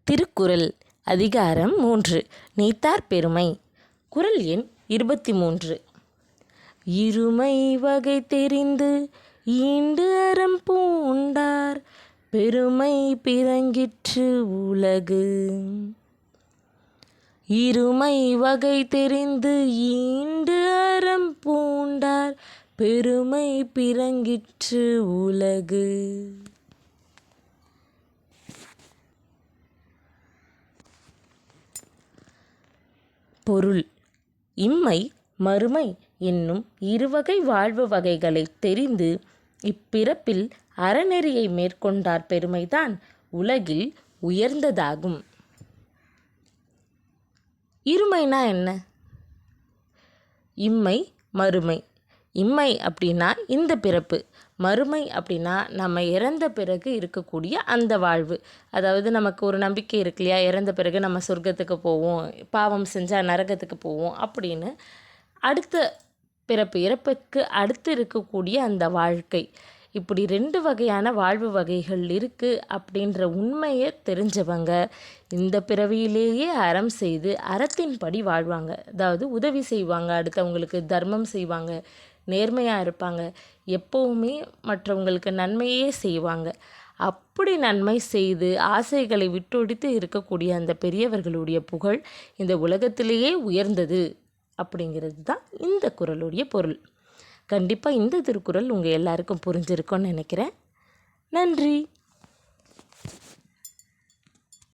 திருக்குறள் அதிகாரம் 3 நீத்தார் பெருமை. குறள் எண் 23. இருமை வகை தெரிந்து ஈண்டு அறம் பூண்டார் பெருமை பிறங்கிற்று உலகு. இருமை வகை தெரிந்து ஈண்டு அறம் பூண்டார் பெருமை பிறங்கிற்று உலகு. பொருள்: இம்மை மறுமை என்னும் இருவகை வாழ்வு வகைகளை தெரிந்து இப்பிறப்பில் அறநெறியை மேற்கொண்டார் பெருமைதான் உலகில் உயர்ந்ததாகும். இருமைனா என்ன? இம்மை மறுமை. இம்மை அப்படின்னா இந்த பிறப்பு, மறுமை அப்படின்னா நம்ம இறந்த பிறகு இருக்கக்கூடிய அந்த வாழ்வு. அதாவது நமக்கு ஒரு நம்பிக்கை இருக்கு இல்லையா, இறந்த பிறகு நம்ம சொர்க்கத்துக்கு போவோம், பாவம் செஞ்சால் நரகத்துக்கு போவோம் அப்படின்னு. அடுத்த பிறப்பு, இறப்புக்கு அடுத்து இருக்கக்கூடிய அந்த வாழ்க்கை. இப்படி 2 வகையான வாழ்வு வகைகள் இருக்குது அப்படின்ற உண்மையை தெரிஞ்சவங்க இந்த பிறவியிலேயே அறம் செய்து அறத்தின்படி வாழ்வாங்க. அதாவது உதவி செய்வாங்க, அடுத்தவங்களுக்கு தர்மம் செய்வாங்க, நேர்மையாக இருப்பாங்க, எப்போவுமே மற்றவங்களுக்கு நன்மையே செய்வாங்க. அப்படி நன்மை செய்து ஆசைகளை விட்டொழித்து இருக்கக்கூடிய அந்த பெரியவர்களுடைய புகழ் இந்த உலகத்திலேயே உயர்ந்தது அப்படிங்கிறது தான் இந்த குறளுடைய பொருள். கண்டிப்பாக இந்த திருக்குறள் உங்கள் எல்லாருக்கும் புரிஞ்சிருக்கும்னு நினைக்கிறேன். நன்றி.